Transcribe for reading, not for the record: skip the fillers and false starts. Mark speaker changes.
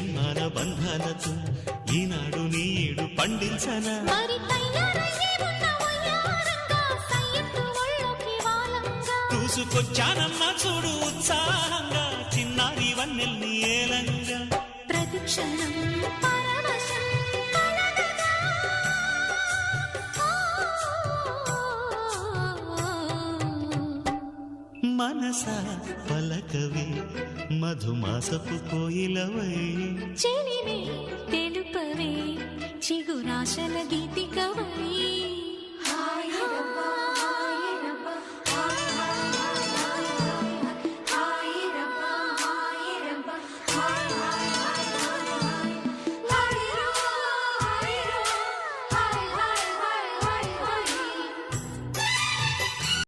Speaker 1: జన్మాల బంధాలతో ఈనాడు నీడు పండించనా చూసుకొచ్చానమ్మా చూడు ఉత్సాహంగా చిన్నారి వన్నెల్ని ఏలంగా
Speaker 2: ప్రతిక్షణం
Speaker 1: మనసా పలకవే మధుమాసపు కోయిలవై
Speaker 2: చెలివే తెలుపవే చిగురాశల గీతికవై